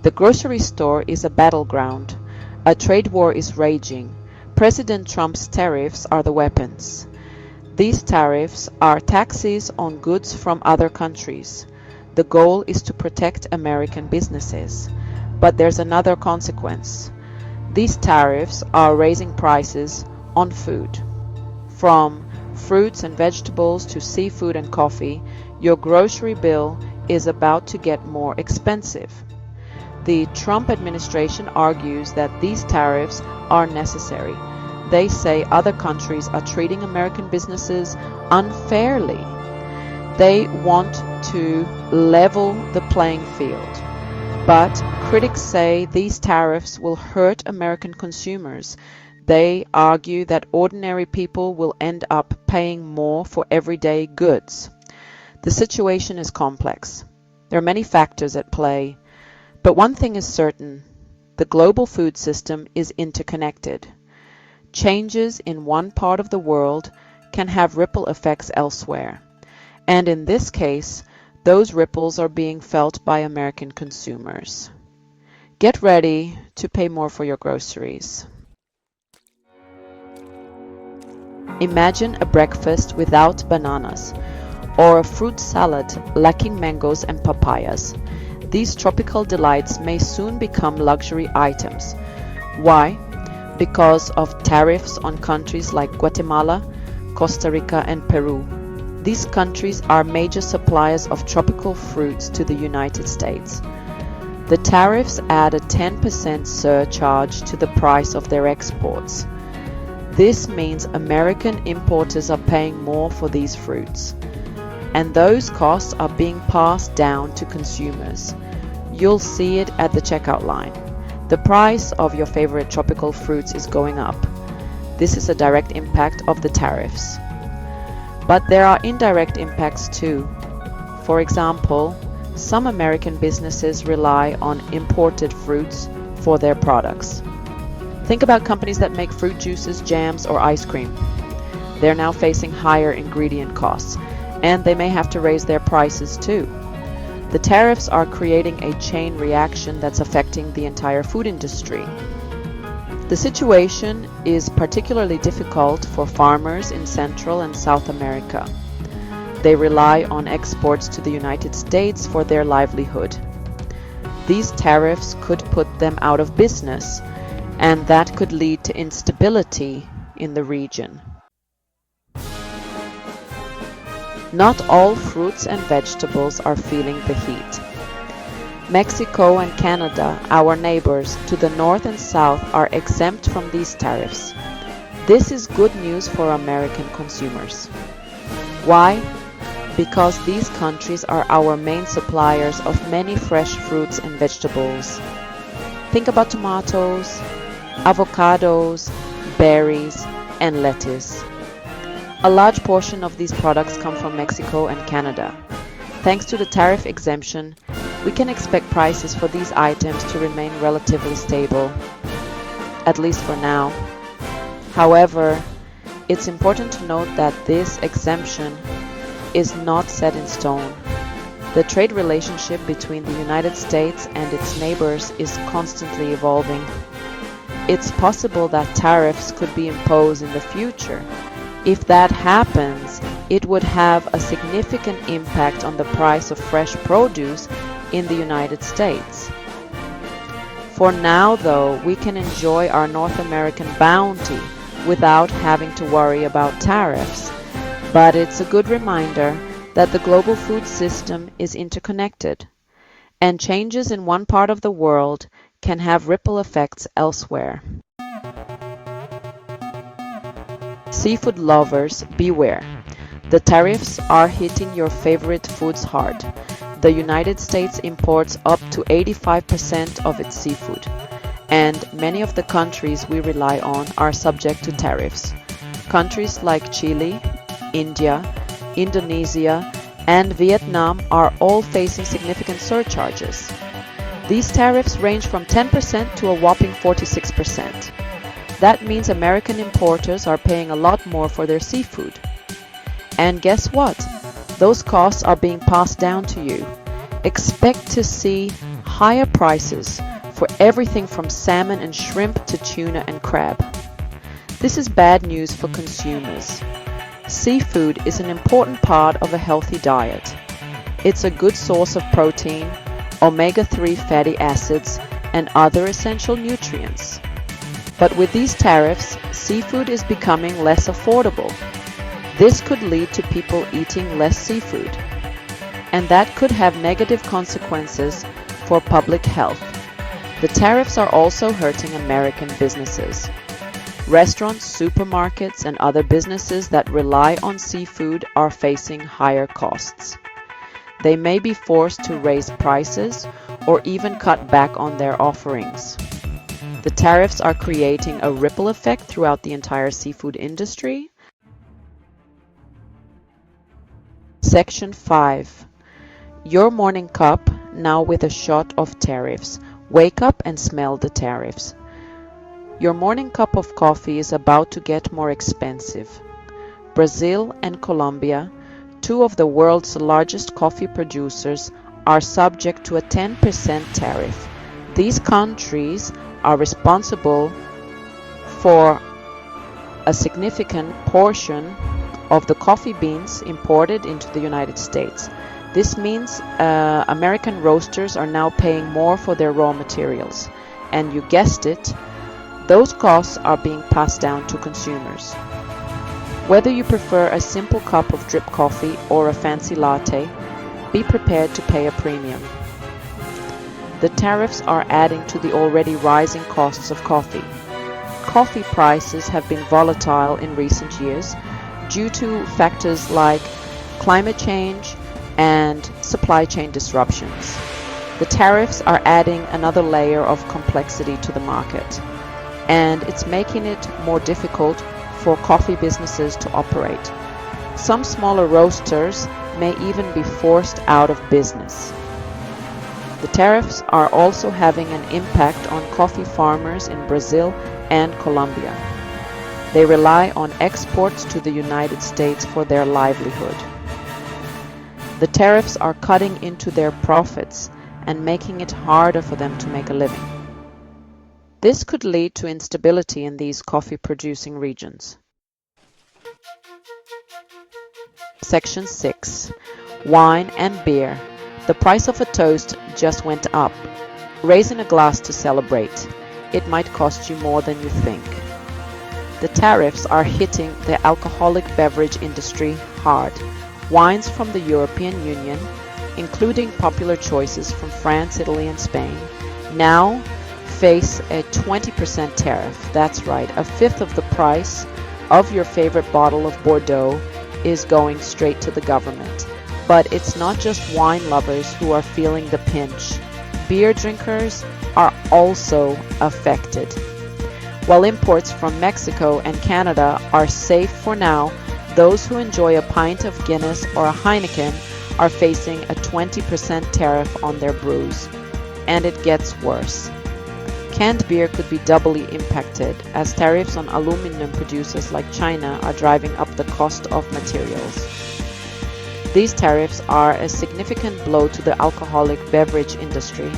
The grocery store is a battleground. A trade war is raging. President Trump's tariffs are the weapons. These tariffs are taxes on goods from other countries. The goal is to protect American businesses. But there's another consequence. These tariffs are raising prices on food. From fruits and vegetables to seafood and coffee, your grocery bill is about to get more expensive. The Trump administration argues that these tariffs are necessary. They say other countries are treating American businesses unfairly. They want to level the playing field. But critics say these tariffs will hurt American consumers. They argue that ordinary people will end up paying more for everyday goods. The situation is complex. There are many factors at play. But one thing is certain. The global food system is interconnected. Changes in one part of the world can have ripple effects elsewhere. And in this case, those ripples are being felt by American consumers. Get ready to pay more for your groceries. Imagine a breakfast without bananas, or a fruit salad lacking mangoes and papayas. These tropical delights may soon become luxury items. Why? Because of tariffs on countries like Guatemala, Costa Rica, and Peru. These countries are major suppliers of tropical fruits to the United States. The tariffs add a 10% surcharge to the price of their exports. This means American importers are paying more for these fruits, and those costs are being passed down to consumers. You'll see it at the checkout line. The price of your favorite tropical fruits is going up. This is a direct impact of the tariffs. But there are indirect impacts too. For example, some American businesses rely on imported fruits for their products. Think about companies that make fruit juices, jams, or ice cream. They're now facing higher ingredient costs, and they may have to raise their prices too. The tariffs are creating a chain reaction that's affecting the entire food industry. The situation is particularly difficult for farmers in Central and South America. They rely on exports to the United States for their livelihood. These tariffs could put them out of business, and that could lead to instability in the region. Not all fruits and vegetables are feeling the heat. Mexico and Canada, our neighbors to the north and south, are exempt from these tariffs. This is good news for American consumers. Why? Because these countries are our main suppliers of many fresh fruits and vegetables. Think about tomatoes, avocados, berries, and lettuce. A large portion of these products come from Mexico and Canada. Thanks to the tariff exemption, we can expect prices for these items to remain relatively stable, at least for now. However, it's important to note that this exemption is not set in stone. The trade relationship between the United States and its neighbors is constantly evolving. It's possible that tariffs could be imposed in the future. If that happens, it would have a significant impact on the price of fresh produce in the United States. For now, though, we can enjoy our North American bounty without having to worry about tariffs. But it's a good reminder that the global food system is interconnected, and changes in one part of the world can have ripple effects elsewhere. Seafood lovers, beware. The tariffs are hitting your favorite foods hard. The United States imports up to 85% of its seafood, and many of the countries we rely on are subject to tariffs. Countries like Chile, India, Indonesia, and Vietnam are all facing significant surcharges. These tariffs range from 10% to a whopping 46%. That means American importers are paying a lot more for their seafood. And guess what? Those costs are being passed down to you. Expect to see higher prices for everything from salmon and shrimp to tuna and crab. This is bad news for consumers. Seafood is an important part of a healthy diet. It's a good source of protein, omega-3 fatty acids, and other essential nutrients. But with these tariffs, seafood is becoming less affordable. This could lead to people eating less seafood, and that could have negative consequences for public health. The tariffs are also hurting American businesses. Restaurants, supermarkets, and other businesses that rely on seafood are facing higher costs. They may be forced to raise prices or even cut back on their offerings. The tariffs are creating a ripple effect throughout the entire seafood industry. Section 5. Your morning cup, now with a shot of tariffs. Wake up and smell the tariffs. Your morning cup of coffee is about to get more expensive. Brazil and Colombia, two of the world's largest coffee producers, are subject to a 10% tariff. These countries are responsible for a significant portion of the coffee beans imported into the United States. This means American roasters are now paying more for their raw materials. And you guessed it, those costs are being passed down to consumers. Whether you prefer a simple cup of drip coffee or a fancy latte, be prepared to pay a premium. The tariffs are adding to the already rising costs of coffee. Coffee prices have been volatile in recent years due to factors like climate change and supply chain disruptions. The tariffs are adding another layer of complexity to the market, and it's making it more difficult for coffee businesses to operate. Some smaller roasters may even be forced out of business. The tariffs are also having an impact on coffee farmers in Brazil and Colombia. They rely on exports to the United States for their livelihood. The tariffs are cutting into their profits and making it harder for them to make a living. This could lead to instability in these coffee-producing regions. Section 6. Wine and beer. The price of a toast just went up. Raise in a glass to celebrate. It might cost you more than you think. The tariffs are hitting the alcoholic beverage industry hard. Wines from the European Union, including popular choices from France, Italy, and Spain, now face a 20% tariff. That's right, a fifth of the price of your favorite bottle of Bordeaux is going straight to the government. But it's not just wine lovers who are feeling the pinch. Beer drinkers are also affected. While imports from Mexico and Canada are safe for now, those who enjoy a pint of Guinness or a Heineken are facing a 20% tariff on their brews. And it gets worse. Canned beer could be doubly impacted, as tariffs on aluminum producers like China are driving up the cost of materials. These tariffs are a significant blow to the alcoholic beverage industry.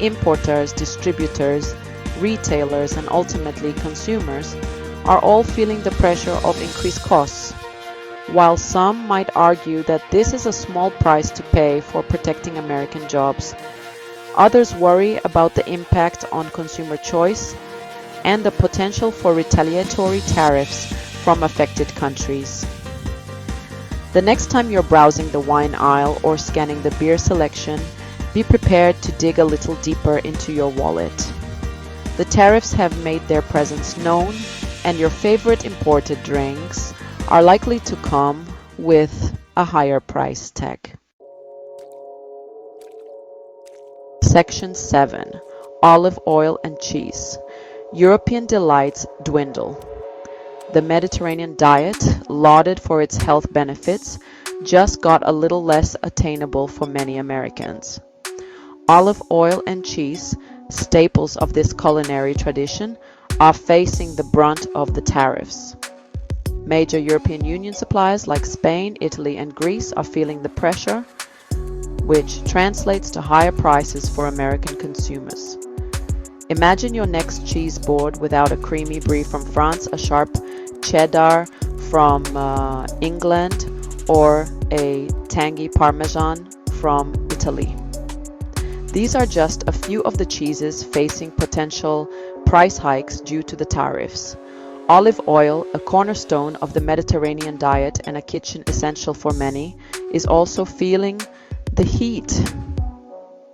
Importers, distributors, retailers, and ultimately consumers are all feeling the pressure of increased costs. While some might argue that this is a small price to pay for protecting American jobs, others worry about the impact on consumer choice and the potential for retaliatory tariffs from affected countries. The next time you're browsing the wine aisle or scanning the beer selection, be prepared to dig a little deeper into your wallet. The tariffs have made their presence known, and your favorite imported drinks are likely to come with a higher price tag. Section 7. Olive oil and cheese. European delights dwindle. The Mediterranean diet, lauded for its health benefits, just got a little less attainable for many Americans. Olive oil and cheese, staples of this culinary tradition, are facing the brunt of the tariffs. Major European Union suppliers like Spain, Italy, and Greece are feeling the pressure, which translates to higher prices for American consumers. Imagine your next cheese board without a creamy brie from France, a sharp cheddar from England, or a tangy Parmesan from Italy. These are just a few of the cheeses facing potential price hikes due to the tariffs. Olive oil, a cornerstone of the Mediterranean diet and a kitchen essential for many, is also feeling the heat.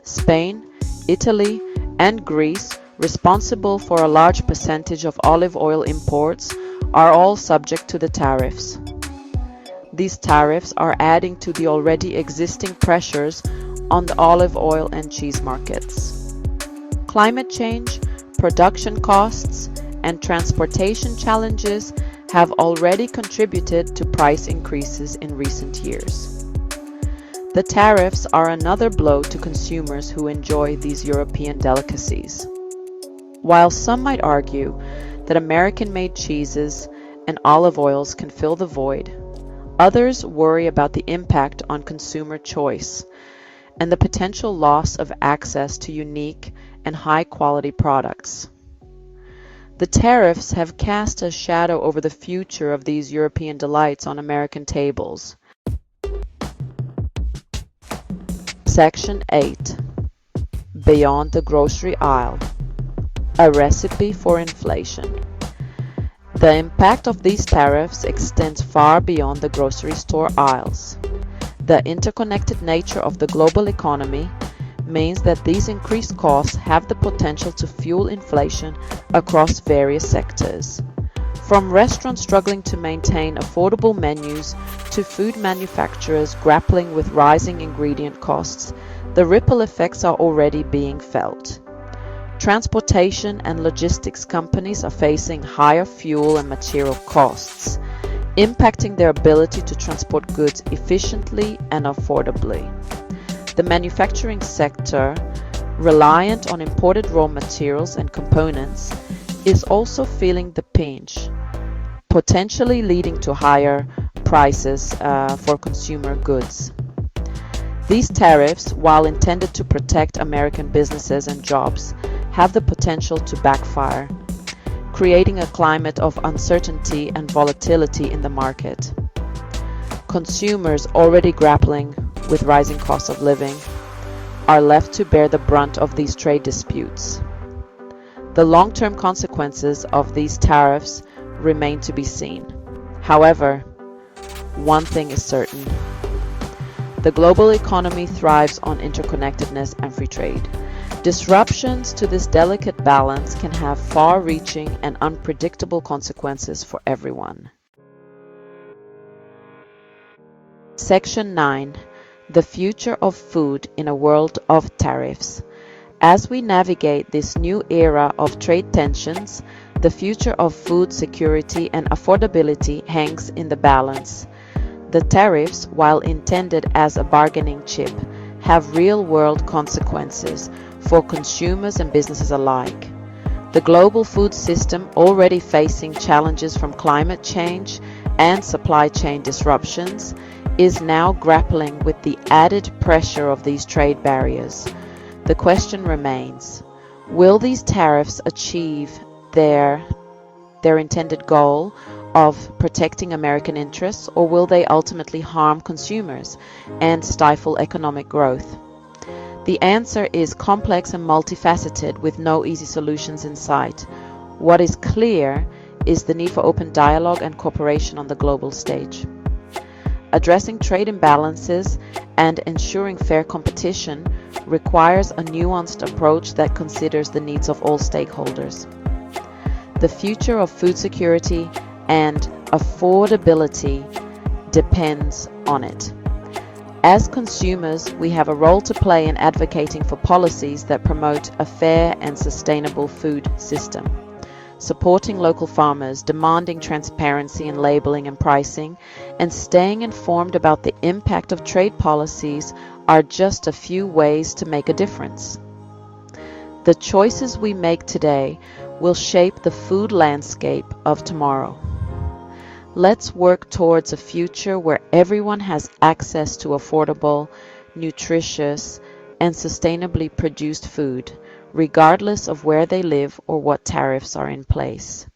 Spain, Italy, and Greece, responsible for a large percentage of olive oil imports, are all subject to the tariffs. These tariffs are adding to the already existing pressures on the olive oil and cheese markets. Climate change, production costs, and transportation challenges have already contributed to price increases in recent years. The tariffs are another blow to consumers who enjoy these European delicacies. While some might argue that American-made cheeses and olive oils can fill the void, others worry about the impact on consumer choice and the potential loss of access to unique and high-quality products. The tariffs have cast a shadow over the future of these European delights on American tables. Section 8. Beyond the grocery aisle. A recipe for inflation. The impact of these tariffs extends far beyond the grocery store aisles. The interconnected nature of the global economy means that these increased costs have the potential to fuel inflation across various sectors. From restaurants struggling to maintain affordable menus to food manufacturers grappling with rising ingredient costs, the ripple effects are already being felt. Transportation and logistics companies are facing higher fuel and material costs, impacting their ability to transport goods efficiently and affordably. The manufacturing sector, reliant on imported raw materials and components, is also feeling the pinch, potentially leading to higher prices for consumer goods. These tariffs, while intended to protect American businesses and jobs, have the potential to backfire, creating a climate of uncertainty and volatility in the market. Consumers already grappling with rising costs of living are left to bear the brunt of these trade disputes. The long-term consequences of these tariffs remain to be seen. However, one thing is certain. The global economy thrives on interconnectedness and free trade. Disruptions to this delicate balance can have far-reaching and unpredictable consequences for everyone. Section 9. The future of food in a world of tariffs. As we navigate this new era of trade tensions, the future of food security and affordability hangs in the balance. The tariffs, while intended as a bargaining chip, have real-world consequences for consumers and businesses alike. The global food system, already facing challenges from climate change and supply chain disruptions, is now grappling with the added pressure of these trade barriers. The question remains, will these tariffs achieve their intended goal of protecting American interests, or will they ultimately harm consumers and stifle economic growth? The answer is complex and multifaceted, with no easy solutions in sight. What is clear is the need for open dialogue and cooperation on the global stage. Addressing trade imbalances and ensuring fair competition requires a nuanced approach that considers the needs of all stakeholders. The future of food security and affordability depends on it. As consumers, we have a role to play in advocating for policies that promote a fair and sustainable food system. Supporting local farmers, demanding transparency in labeling and pricing, and staying informed about the impact of trade policies are just a few ways to make a difference. The choices we make today will shape the food landscape of tomorrow. Let's work towards a future where everyone has access to affordable, nutritious, and sustainably produced food, regardless of where they live or what tariffs are in place.